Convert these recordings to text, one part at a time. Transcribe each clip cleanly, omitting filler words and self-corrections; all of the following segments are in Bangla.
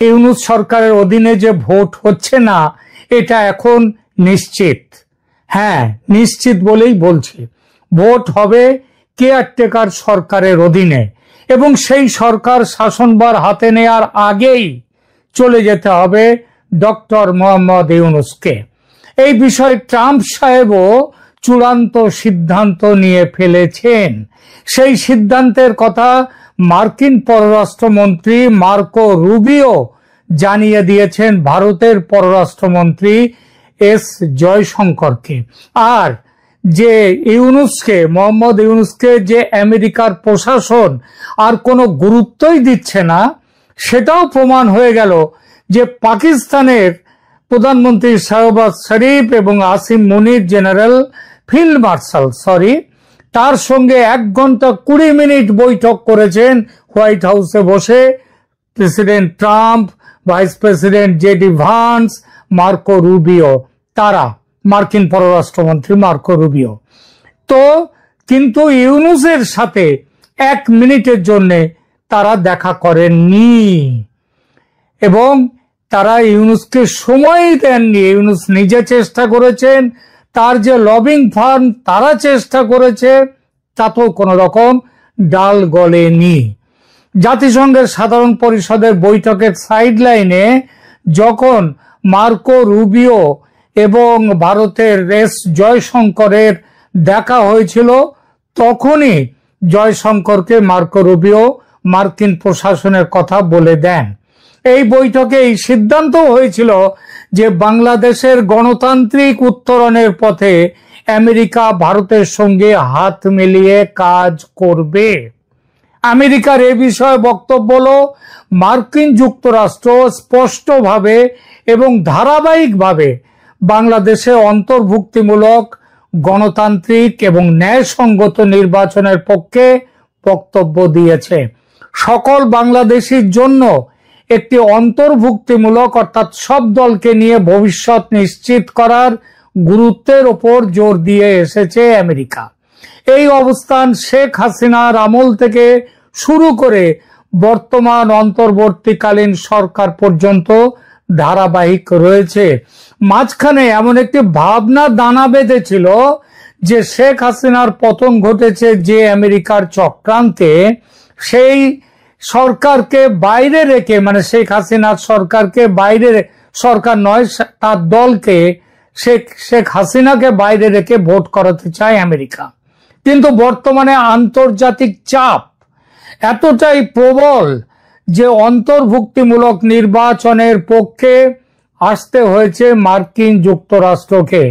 ইউনূস সরকারের অধীনে যে ভোট হচ্ছে না এটা এখন নিশ্চিত। হ্যাঁ, নিশ্চিত বলেই বলছি। ভোট হবে কেয়ারটেকার সরকারের অধীনে এবং সেই সরকার শাসনভার হাতে নেয়ার আগেই চলে যেতে হবে ডক্টর মোহাম্মদ ইউনূসকে। এই বিষয়ে ট্রাম্প সাহেবও চূড়ান্ত সিদ্ধান্ত নিয়ে ফেলেছেন। সেই সিদ্ধান্তের কথা মার্কিন পররাষ্ট্রমন্ত্রী মার্কো রুবিও জানিয়ে দিয়েছেন ভারতের পররাষ্ট্রমন্ত্রী এস জয়শঙ্করকে। আর যে মোহাম্মদ ইউনূসকে যে আমেরিকার প্রশাসন আর কোনো গুরুত্বই দিচ্ছে না, সেটাও প্রমাণ হয়ে গেল যে পাকিস্তানের প্রধানমন্ত্রী শাহবাজ শরীফ এবং আসিম মুনির জেনারেল ফিল্ড মার্শাল তার সঙ্গে 1 ঘন্টা 20 মিনিট বৈঠক করেছেন হোয়াইট হাউসে বসে president Trump, vice president JD Vance, Marco Rubio, তারা মার্কিন পররাষ্ট্রমন্ত্রী মার্কো রুবিও। তো কিন্তু ইউনূসের সাথে 1 মিনিটের জন্য তারা দেখা করেননি এবং তারা ইউনূসকে সময় দেননি। ইউনূস নিজে চেষ্টা করেছেন, তার যে লবিং ফার্ম তারা চেষ্টা করেছে, তাতেও কোন রকম ডাল গলেনি। জাতিসংঘের সাধারণ পরিষদের বৈঠকের সাইডলাইনে যখন মার্কো রুবিও এবং ভারতের এস জয়শঙ্করের দেখা হয়েছিল, তখনই জয়শঙ্করকে মার্কো রুবিও মার্কিন প্রশাসনের কথা বলে দেন। এই বৈঠকে এই সিদ্ধান্ত হয়েছিল যে বাংলাদেশের গণতান্ত্রিক উত্তরণের পথে আমেরিকা ভারতের সঙ্গে হাত মিলিয়ে কাজ করবে। আমেরিকার এ বিষয়ে বক্তব্য হলো, মার্কিন যুক্তরাষ্ট্র স্পষ্টভাবে এবং ধারাবাহিকভাবে বাংলাদেশে অন্তর্ভুক্তিমূলক গণতান্ত্রিক এবং ন্যায়সঙ্গত নির্বাচনের পক্ষে বক্তব্য দিয়েছে। সকল বাংলাদেশীর জন্য একটি অন্তর্ভুক্তিমূলক অর্থাৎ সব দলকে নিয়ে ভবিষ্যৎ নিশ্চিত করার গুরুত্বের ওপর জোর দিয়ে এসেছে আমেরিকা। এই অবস্থান শেখ হাসিনার আমল থেকে শুরু করে বর্তমান অন্তর্বর্তীকালীন সরকার পর্যন্ত ধারাবাহিক রয়েছে। মাঝখানে এমন একটি ভাবনা দানা বেঁধেছিল যে শেখ হাসিনার পতন ঘটেছে যে আমেরিকার চক্রান্তে, সেই সরকারকে বাইরে রেখে, মানে শেখ হাসিনার সরকারকে বাইরে, সরকার নয় তার দলকে, শেখ হাসিনাকে বাইরে রেখে ভোট করাতে চায় আমেরিকা। কিন্তু বর্তমানে আন্তর্জাতিক চাপ এতটাই প্রবল যে অন্তর্ভুক্তিমূলক নির্বাচনের পক্ষে আসতে হয়েছে মার্কিন যুক্তরাষ্ট্রকে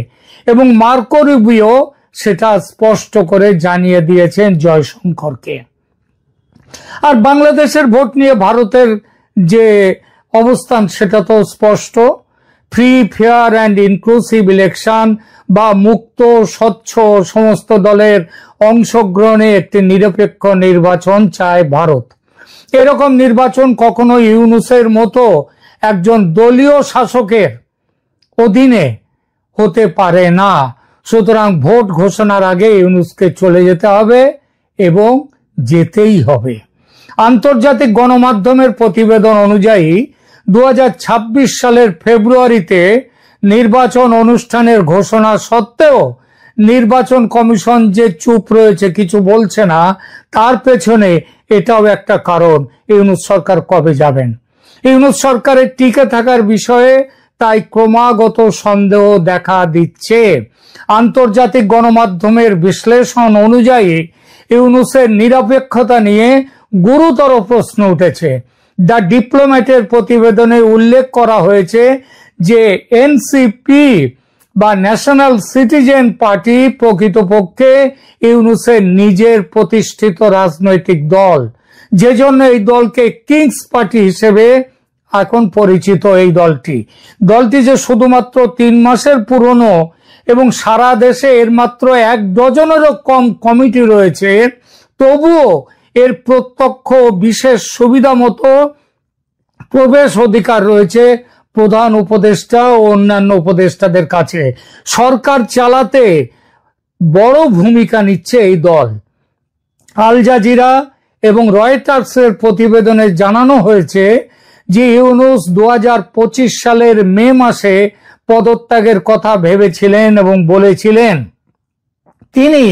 এবং মার্কো রুবিও সেটা স্পষ্ট করে জানিয়ে দিয়েছেন জয়শঙ্করকে। আর বাংলাদেশের ভোট নিয়ে ভারতের যে অবস্থান সেটা তো স্পষ্ট। Free, fair and inclusive election বা মুক্ত, স্বচ্ছ, সমস্ত দলের অংশগ্রহণে একটি নিরপেক্ষ নির্বাচন চায় ভারত। এরকম নির্বাচন কখনো ইউনূসের মতো একজন দলীয় শাসকের অধীনে হতে পারে না। সুতরাং ভোট ঘোষণার আগে ইউনূসকে চলে যেতে হবে এবং যেতেই হবে। আন্তর্জাতিক গণমাধ্যমের প্রতিবেদন অনুযায়ী 2026 সালের ফেব্রুয়ারিতে নির্বাচন অনুষ্ঠানের ঘোষণা সত্ত্বেও নির্বাচন কমিশন যে চুপ রয়েছে, কিছু বলছে না, তার পেছনে এটাও একটা কারণ। ইউনূস সরকার কবে যাবেন? ইউনূস সরকারের টিকে থাকার বিষয়ে তাই ক্রমাগত সন্দেহ দেখা দিচ্ছে। আন্তর্জাতিক গণমাধ্যমের বিশ্লেষণ অনুযায়ী ইউনূসের নিরপেক্ষতা নিয়ে গুরুতর প্রশ্ন উঠেছে। দ্য ডিপ্লোম্যাটের প্রতিবেদনে উল্লেখ করা হয়েছে যে এনসিপি বা ন্যাশনাল সিটিজেন পার্টি প্রকৃতপক্ষে ইউনূসের নিজের প্রতিষ্ঠিত রাজনৈতিক দল, যে জন্য এই দলকে কিংস পার্টি হিসেবে এখন পরিচিত। এই দলটি যে শুধুমাত্র 3 মাসের পুরনো এবং সারা দেশে এর মাত্র 1 ডজনেরও কম কমিটি রয়েছে, তবুও এর প্রত্যক্ষ বিশেষ সুবিধা মতো প্রবেশ অধিকার রয়েছে প্রধান উপদেষ্টা ও অন্যান্য উপদেষ্টাদের কাছে। সরকার চালাতে বড় ভূমিকা নিচ্ছে এই দল। আল জাজিরা এবং রয়টার্সের প্রতিবেদনে জানানো হয়েছে যে ইউনূস 2025 সালের মে মাসে পদত্যাগের কথা ভেবেছিলেন এবং বলেছিলেন। তিনি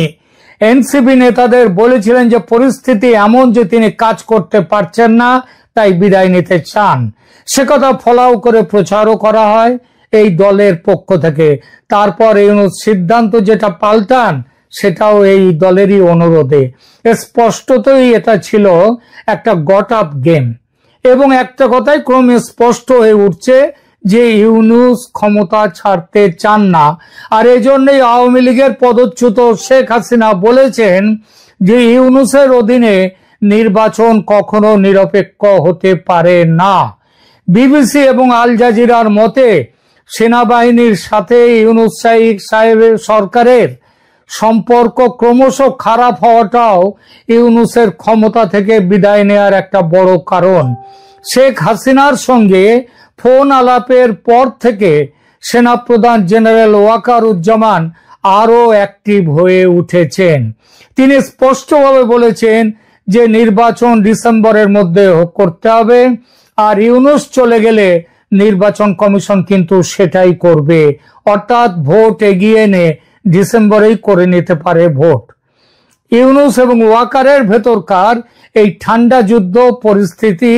এনসিপি নেতাদের বলেছিলেন যে পরিস্থিতি এমন যে তিনি কাজ করতে পারছেন না, তাই বিদায় নিতে চান। সে কথা ফলাও করে প্রচারও করা হয় এই দলের পক্ষ থেকে। তারপর ইউনূস সিদ্ধান্ত যেটা পাল্টান, সেটাও এই দলেরই অনুরোধে। স্পষ্টতই এটা ছিল একটা গট আপ গেম, এবং একটা কথাই ক্রমে স্পষ্ট হয়ে উঠছে যে ইউনূস ক্ষমতা ছাড়তে চান না। আর এজন্যই আওয়ামী লীগের পদচ্যুত শেখ হাসিনা বলেছেন যে ইউনূসের অধীনে নির্বাচন কখনো নিরপেক্ষ হতে পারে না। বিবিসি এবং আল জাজিরার মতে সেনাবাহিনীর সাথে ইউনূস সাহেবের সরকারের সম্পর্ক ক্রমশ খারাপ হওয়াটাও ইউনূসের ক্ষমতা থেকে বিদায় নেয়ার একটা বড় কারণ। শেখ হাসিনার সঙ্গে ফোন আলাপের পর থেকে সেনাপ্রধান জেনারেল ওয়াকারুজ্জামান আরো অ্যাক্টিভ হয়ে উঠেছেন। তিনি স্পষ্টভাবে বলেছেন যে নির্বাচন ডিসেম্বরের মধ্যে করতে হবে, আর ইউনূস চলে গেলে নির্বাচন কমিশন কিন্তু সেটাই করবে, অর্থাৎ ভোট এগিয়ে এনে ডিসেম্বরেই করে নিতে পারে ভোট। ইউনূস এবং ওয়াকারের ভেতরকার এই ঠান্ডা যুদ্ধ পরিস্থিতি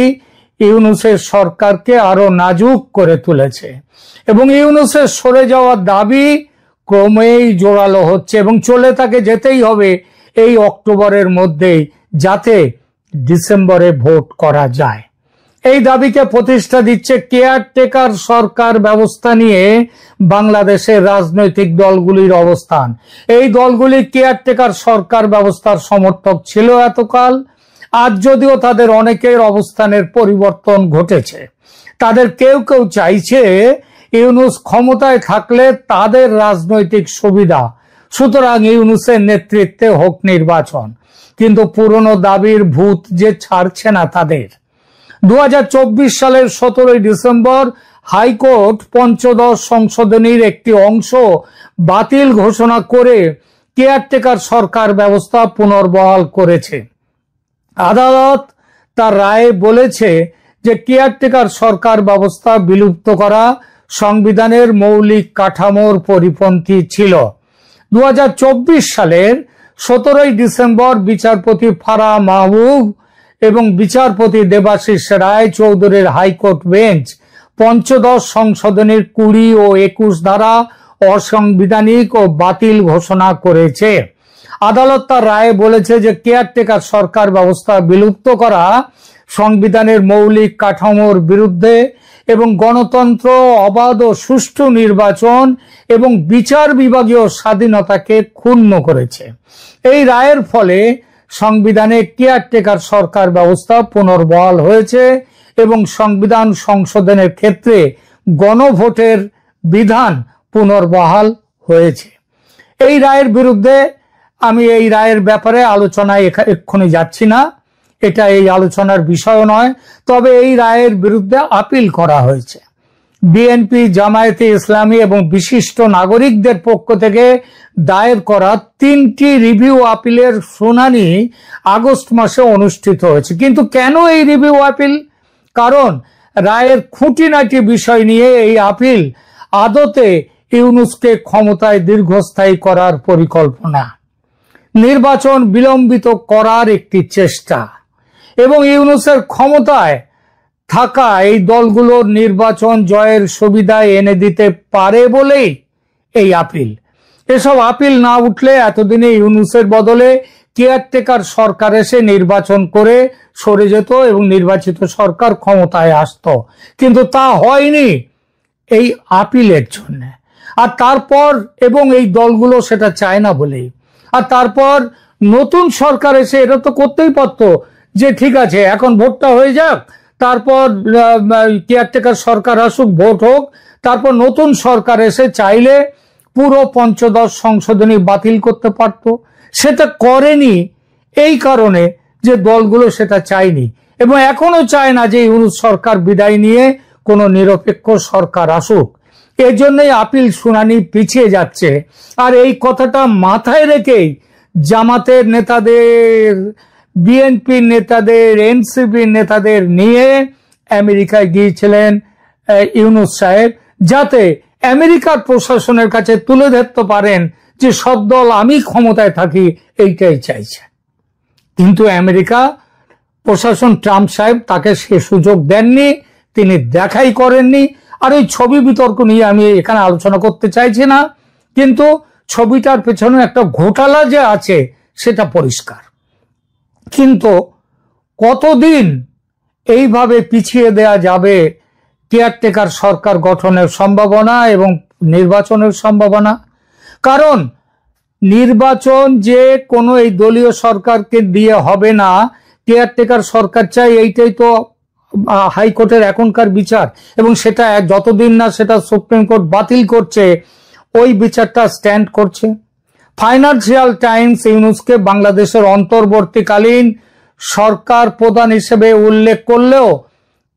ইউনূসের সরকারকে আরো নাজুক করে তুলেছে, এবং ইউনূসের সরে যাওয়ার দাবি ক্রমেই জোরালো হচ্ছে, এবং চলে তাকে যেতেই হবে এই অক্টোবরের মধ্যেই, যাতে ডিসেম্বরে ভোট করা যায়। এই দাবিকে প্রতিষ্ঠা দিচ্ছে কেয়ারটেকার সরকার ব্যবস্থা নিয়ে বাংলাদেশের রাজনৈতিক দলগুলির অবস্থান। এই দলগুলি কেয়ারটেকার সরকার ব্যবস্থার সমর্থক ছিল এতকাল। আজ যদিও তাদের অনেকের অবস্থানের পরিবর্তন ঘটেছে, তাদের কেউ কেউ চাইছে ইউনূস ক্ষমতায় থাকলে তাদের রাজনৈতিক সুবিধা, সুতরাং ইউনূসের নেতৃত্বে হোক নির্বাচন। কিন্তু পুরনো দাবির ভূত যে ছাড়ছে না তাদের। 2024 সালের 17 ডিসেম্বর হাইকোর্ট পঞ্চদশ সংশোধনীর একটি অংশ বাতিল ঘোষণা করে কেয়ারটেকার সরকার ব্যবস্থা পুনর্বহাল করেছে। আদালত তার রায়ে বলেছে যে কেয়ারটেকার সরকার ব্যবস্থা বিলুপ্ত করা সংবিধানের মৌলিক কাঠামোর পরিপন্থী ছিল। 2024 সালের 17 ডিসেম্বর বিচারপতি ফারাহ মাহবুব এবং বিচারপতি দেবাশিস রায় চৌধুরীর হাইকোর্ট বেঞ্চ পঞ্চদশ সংশোধনীর 20 ও 21 ধারা অসাংবিধানিক ও বাতিল ঘোষণা করেছে। আদালত তার রায়ে বলেছে যে কেয়ারটেকার সরকার ব্যবস্থা বিলুপ্ত করা সংবিধানের মৌলিক কাঠামোর বিরুদ্ধে এবং গণতন্ত্র, অবাধ ও সুষ্ঠু নির্বাচন এবং বিচার বিভাগীয় স্বাধীনতাকে ক্ষুণ্ণ করেছে। এই রায়ের ফলে সংবিধানে কেয়ারটেকার সরকার ব্যবস্থা পুনর্বহাল হয়েছে এবং সংবিধান সংশোধনের ক্ষেত্রে গণভোটের বিধান পুনর্বহাল হয়েছে। এই রায়ের বিরুদ্ধে আমি এই রায়ের ব্যাপারে আলোচনায় এক্ষুনি যাচ্ছি না, এটা এই আলোচনার বিষয় নয়। তবে এই রায়ের বিরুদ্ধে আপিল করা হয়েছে। বিএনপি, জামায়াতে ইসলামী এবং বিশিষ্ট নাগরিকদের পক্ষ থেকে দায়ের করা 3টি রিভিউ আপিলের শুনানি আগস্ট মাসে অনুষ্ঠিত হয়েছে। কিন্তু কেন এই রিভিউ আপিল? কারণ রায়ের খুঁটিনাটি বিষয় নিয়ে এই আপিল আদতে ইউনূসকে ক্ষমতায় দীর্ঘস্থায়ী করার পরিকল্পনা, নির্বাচন বিলম্বিত করার একটি চেষ্টা এবং ইউনূসের ক্ষমতায় থাকা এই দলগুলোর নির্বাচন জয়ের সুবিধা এনে দিতে পারে বলেই এই আপিল। এসব আপিল না উঠলে এতদিনে ইউনূসের বদলে কেয়ারটেকার সরকার এসে নির্বাচন করে সরে যেত এবং নির্বাচিত সরকার ক্ষমতায় আসতো, কিন্তু তা হয়নি এই আপিলের জন্য। আর তারপর এবং এই দলগুলো সেটা চায় না বলেই। আর তারপর নতুন সরকার এসে এটা তো করতেই পারতো যে ঠিক আছে এখন ভোটটা হয়ে যাক, তারপর কেয়ারটেকার সরকার আসুক, ভোট হোক, তারপর নতুন সরকার এসে চাইলে পুরো পঞ্চদশ সংশোধনী বাতিল করতে পারত। সেটা করেনি এই কারণে যে দলগুলো সেটা চায়নি এবং এখনো চায় না যে ইউনূস সরকার বিদায় নিয়ে কোনো নিরপেক্ষ সরকার আসুক। এজন্যই আপিল শুনানি পিছিয়ে যাচ্ছে। আর এই কথাটা মাথায় রেখেই জামাতের নেতাদের, বিএনপির নেতাদের, এনসিপির নেতাদের নিয়ে আমেরিকায় গিয়েছিলেন ইউনূস সাহেব, যাতে আমেরিকার প্রশাসনের কাছে তুলে ধরতে পারেন যে সব দল আমি ক্ষমতায় থাকি, এইটাই চাইছে। কিন্তু আমেরিকা প্রশাসন, ট্রাম্প সাহেব তাকে সে সুযোগ দেননি, তিনি দেখাই করেননি। আর ওই ছবি বিতর্ক নিয়ে আমি এখানে আলোচনা করতে চাইছি না, কিন্তু ছবিটার পেছনে একটা ঘোটালা যে আছে সেটা পরিষ্কার। কিন্তু কতদিন এইভাবে পিছিয়ে দেয়া যাবে কেয়ারটেকার সরকার গঠনের সম্ভাবনা এবং নির্বাচনের সম্ভাবনা? কারণ নির্বাচন যে কোনো এই দলীয় সরকারকে দিয়ে হবে না, কেয়ারটেকার সরকার চাই, এইটাই তো হাইকোর্টের এখনকার বিচার। এবং সেটা যতদিন না সেটা সুপ্রিম কোর্ট বাতিল করছে, ওই বিচারটা স্ট্যান্ড করছে। ফাইন্যান্সিয়াল টাইমস ইউনূসকে বাংলাদেশের অন্তর্বর্তীকালীন সরকার প্রধান হিসেবে উল্লেখ করলেও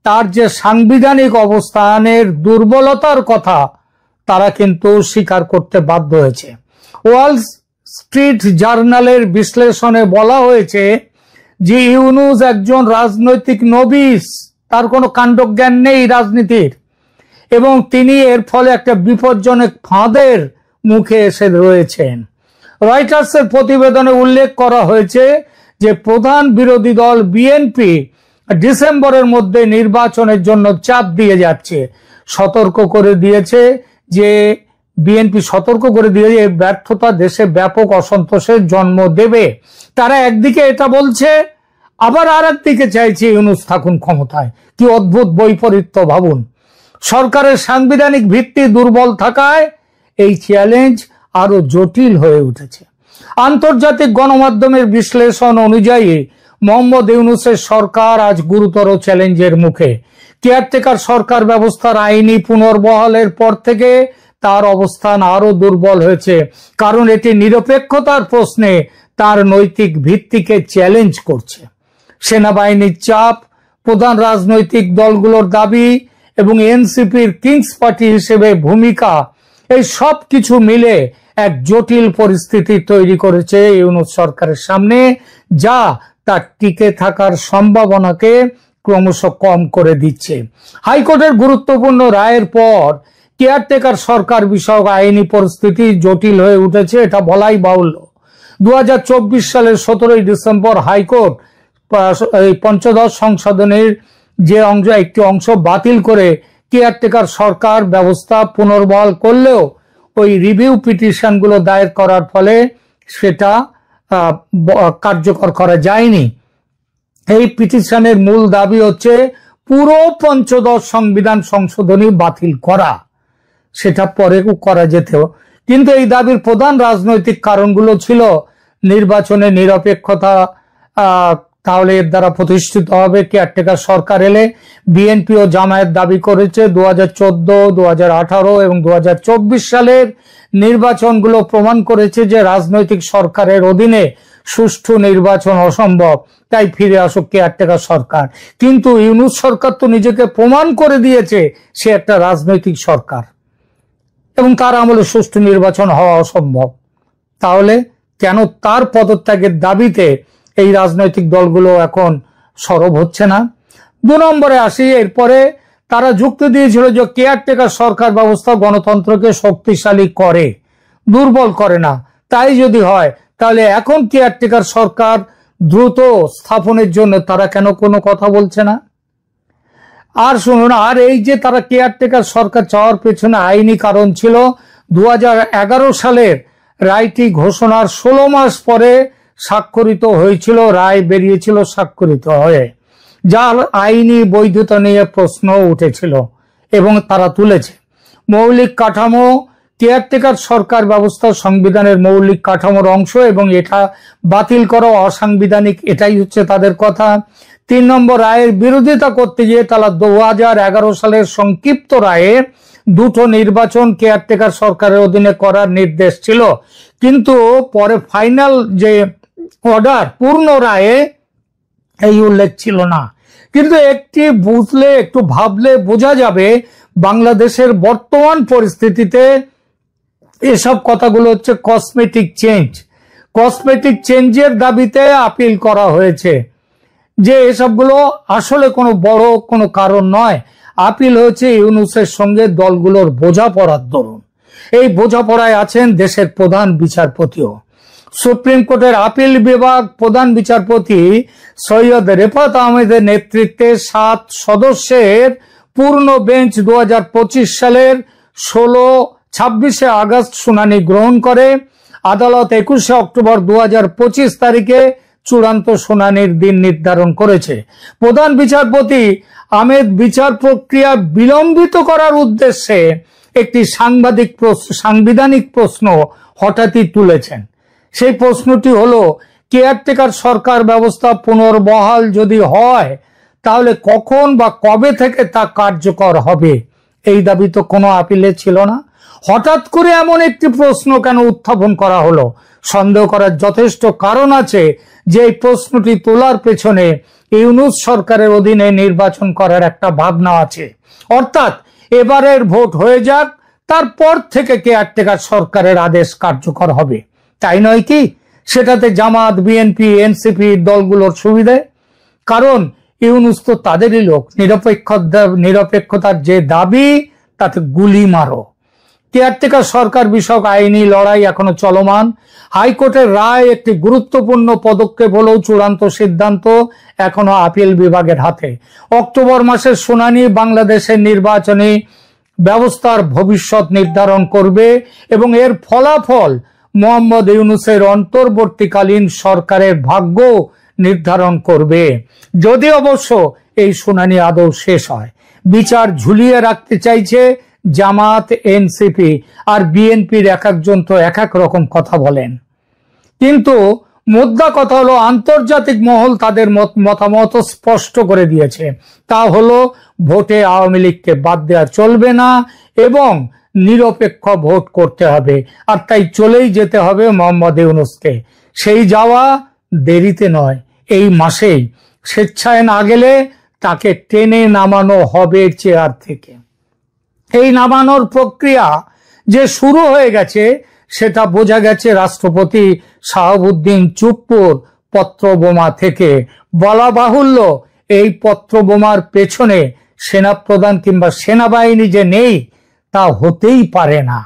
তার যে সাংবিধানিক অবস্থানের দুর্বলতার কথা তারা কিন্তু স্বীকার করতে বাধ্য হয়েছে। ওয়াল স্ট্রিট জার্নালের বিশ্লেষণে বলা হয়েছে যে ইউনূস একজন রাজনৈতিক নবিশ, তার কোনো কাণ্ডজ্ঞান নেই রাজনীতির, এবং তিনি এর ফলে একটা বিপজ্জনক ফাঁদের মুখে এসে রয়েছেন। রয়টার্সের প্রতিবেদনে উল্লেখ করা হয়েছে যে প্রধান বিরোধী দল বিএনপি ডিসেম্বরের মধ্যে নির্বাচনের জন্য চাপ দিয়ে যাচ্ছে, সতর্ক করে দিয়েছে যে বিএনপি সতর্ক করে দিয়ে এই ব্যর্থতা দেশে ব্যাপক অসন্তোষের জন্ম দেবে। তারা একদিকে এটা বলছে, আবার আর একদিকে চাইছে ইউনূস থাকুন ক্ষমতায়। কি অদ্ভুত বৈপরীত্য ভাবুন। সরকারের সাংবিধানিক ভিত্তি দুর্বল থাকায় এই চ্যালেঞ্জ আরো জটিল হয়ে উঠেছে। আন্তর্জাতিক গণমাধ্যমের বিশ্লেষণ অনুযায়ী মোহাম্মদ ইউনূসের সরকার আজ গুরুতর চ্যালেঞ্জের মুখে। কেয়ারটেকার সরকার ব্যবস্থার আইনি পুনর্বহালের পর থেকে তার অবস্থান আরো দুর্বল হয়েছে, কারণ এটি নিরপেক্ষতার প্রশ্নে তার নৈতিক ভিত্তিকে চ্যালেঞ্জ করছে। সেনাবাহিনীর চাপ, প্রধান রাজনৈতিক দলগুলোর দাবি এবং এনসিপির কিংস পার্টি হিসেবে ভূমিকা, এই সব কিছু মিলে এক জটিল পরিস্থিতি তৈরি করেছে ইউনূস সরকারের সামনে, যা তার টিকে থাকার সম্ভাবনাকে ক্রমশ কম করে দিচ্ছে। হাইকোর্টের গুরুত্বপূর্ণ রায়ের পর কেয়ারটেকার সরকার বিষয়ক আইনি পরিস্থিতি জটিল হয়ে উঠেছে, এটা বলাই বাহুল্য। 2024 সালের 17 ডিসেম্বর হাইকোর্ট এই পঞ্চদশ সংশোধনীর যে একটি অংশ বাতিল করে কেয়ারটেকার সরকার ব্যবস্থা পুনর্বহাল করলেও ওই রিভিউ পিটিশনগুলো দায়ের করার ফলে সেটা কার্যকর করা যায়নি। এই পিটিশনের মূল দাবি হচ্ছে পুরো পঞ্চদশ সংবিধান সংশোধনী বাতিল করা, সেটা পরে করা যেতেও, কিন্তু এই দাবির প্রধান রাজনৈতিক কারণগুলো ছিল নির্বাচনে নিরপেক্ষতা, তাহলে এর দ্বারা প্রতিষ্ঠিত হবে কেয়ারটেকার সরকার এলে। বিএনপি ও জামায়াত দাবি করেছে 2014, 2018 এবং 2024 সালের নির্বাচনগুলো প্রমাণ করেছে যে রাজনৈতিক সরকারের অধীনে সুষ্ঠু নির্বাচন অসম্ভব, তাই ফিরে আসুক কেয়ারটেকার সরকার। কিন্তু ইউনূস সরকার তো নিজেকে প্রমাণ করে দিয়েছে সে একটা রাজনৈতিক সরকার এবং তার আমলে সুষ্ঠু নির্বাচন হওয়া অসম্ভব। তাহলে কেন তার পদত্যাগের দাবিতে এই রাজনৈতিক দলগুলো এখন সরব হচ্ছে না? 2 নম্বরে আসি। এরপরে তারা যুক্তি দিয়েছিল যে কেয়ারটেকার সরকার ব্যবস্থা গণতন্ত্রকে শক্তিশালী করে, দুর্বল করে না। তাই যদি হয় তাহলে এখন কেয়ারটেকার সরকার দ্রুত স্থাপনের জন্য তারা কেন কোনো কথা বলছে না? আর শুনুন, আর এই যে তারা কেয়ারটেকার সরকার চাওয়ার পেছনে আইনি কারণ ছিল 2011 সালের রায়টি ঘোষণার 16 মাস পরে স্বাক্ষরিত হয়েছিল, রায় বেরিয়েছিল স্বাক্ষরিত হয়ে, যার আইনি বৈধতা নিয়ে প্রশ্ন উঠেছিল এবং তারা তুলেছে। মৌলিক কাঠামো, কেয়ারটেকার সরকার ব্যবস্থা সংবিধানের মৌলিক কাঠামোর অংশ এবং এটা বাতিল করা অসাংবিধানিক, এটাই হচ্ছে তাদের কথা। 3 নম্বর, রায়ের বিরোধিতা করতে গিয়ে তারা 2011 সালের সংক্ষিপ্ত রায়ে 2টো নির্বাচন কেয়ারটেকার সরকারের অধীনে করার নির্দেশ ছিল, কিন্তু পরে ফাইনাল যে অর্ডার পূর্ণ রায়ে এই উল্লেখ ছিল না। কিন্তু একটু ভাবলে বোঝা যাবে বাংলাদেশের বর্তমান পরিস্থিতিতে এসব কথাগুলো হচ্ছে কসমেটিক চেঞ্জের দাবিতে আপিল করা হয়েছে। যে এসবগুলো আসলে কোনো বড় কোনো কারণ নয়। আপিল হয়েছে ইউনূসের সঙ্গে দলগুলোর বোঝাপড়ার দরুন। এই বোঝাপড়ায় আছেন দেশের প্রধান বিচারপতিও। সুপ্রিম কোর্টের আপিল বিভাগ প্রধান বিচারপতি সৈয়দ রেফাত আহমেদের নেতৃত্বে 7 সদস্যের পূর্ণ বেঞ্চ 2025 সালের 26 আগস্ট শুনানি গ্রহণ করে। আদালত 21 অক্টোবর 2025 তারিখে চূড়ান্ত শুনানির দিন নির্ধারণ করেছে। প্রধান বিচারপতি আহমেদ বিচার প্রক্রিয়া বিলম্বিত করার উদ্দেশ্যে একটি সাংবিধানিক প্রশ্ন হঠাৎই তুলেছেন। সেই প্রশ্নটি হলো, কেয়ারটেকার সরকার ব্যবস্থা পুনর্বহাল যদি হয় তাহলে কখন বা কবে থেকে তা কার্যকর হবে? এই দাবি তো কোনো আপিলে ছিল না। হঠাৎ করে এমন একটি প্রশ্ন কেন উত্থাপন করা হলো? সন্দেহ করার যথেষ্ট কারণ আছে যে এই প্রশ্নটি তোলার পেছনে ইউনূস সরকারের অধীনে নির্বাচন করার একটা ভাবনা আছে। অর্থাৎ এবারের ভোট হয়ে যাক, তারপর থেকে কেয়ারটেকার সরকারের আদেশ কার্যকর হবে, তাই নয় কি? সেটাতে জামাত, বিএনপি, এনসিপি দলগুলোর সুবিধে। কারণ ইউনূস তো তাদেরই লোক। নিরপেক্ষতার যে দাবি তাতে গুলি মারো। কেয়ারটেকার সরকার বিষয়ক আইনি লড়াই এখনো চলমান। হাইকোর্টের রায় একটি গুরুত্বপূর্ণ পদক্ষেপ হলেও চূড়ান্ত সিদ্ধান্ত এখনো আপিল বিভাগের হাতে। অক্টোবর মাসের শুনানি বাংলাদেশের নির্বাচনী ব্যবস্থার ভবিষ্যৎ নির্ধারণ করবে এবং এর ফলাফল মোহাম্মদ ইউনূসের অন্তর্বর্তীকালীন সরকারের ভাগ্য নির্ধারণ করবে। যদি অবশ্য এই শুনানি আদৌ শেষ হয়। বিচার ঝুলিয়ে রাখতে চাইছে জামাত, এনসিপি আর বিএনপির এক একজন তো এক এক রকম কথা বলেন। কিন্তু মোদ্দা কথা হলো, আন্তর্জাতিক মহল তাদের মতামত স্পষ্ট করে দিয়েছে। তা হলো, ভোটে আওয়ামী লীগকে বাদ দেওয়া চলবে না এবং নিরপেক্ষ ভোট করতে হবে। আর তাই চলেই যেতে হবে মোহাম্মদ ইউনূসকে। সেই যাওয়া দেরিতে নয়, এই মাসেই। স্বেচ্ছায় না গেলে তাকে টেনে নামানো হবে চেয়ার থেকে। এই নামানোর প্রক্রিয়া যে শুরু হয়ে গেছে সেটা বোঝা গেছে রাষ্ট্রপতি শাহাবুদ্দিন চুপ্পুর পত্রবোমা থেকে। বলা বাহুল্য, এই পত্রবোমার পেছনে সেনাপ্রধান কিংবা সেনাবাহিনী যে নেই তা হতেই পারে না,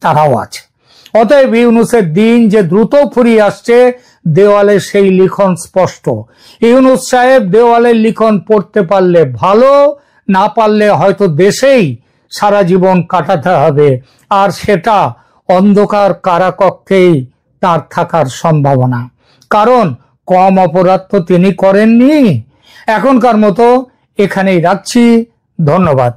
তারাও আছে। অতএব ইউনূসের দিন যে দ্রুত ফুরিয়ে আসছে, দেওয়ালে সেই লিখন স্পষ্ট। ইউনূস সাহেব দেওয়ালের লিখন পড়তে পারলে ভালো, না পারলে হয়তো দেশেই সারা জীবন কাটাতে হবে, আর সেটা অন্ধকার কারাকক্ষেই তার থাকার সম্ভাবনা। কারণ কম অপরাধ তো তিনি করেননি। এখনকার মতো এখানেই রাখছি। ধন্যবাদ।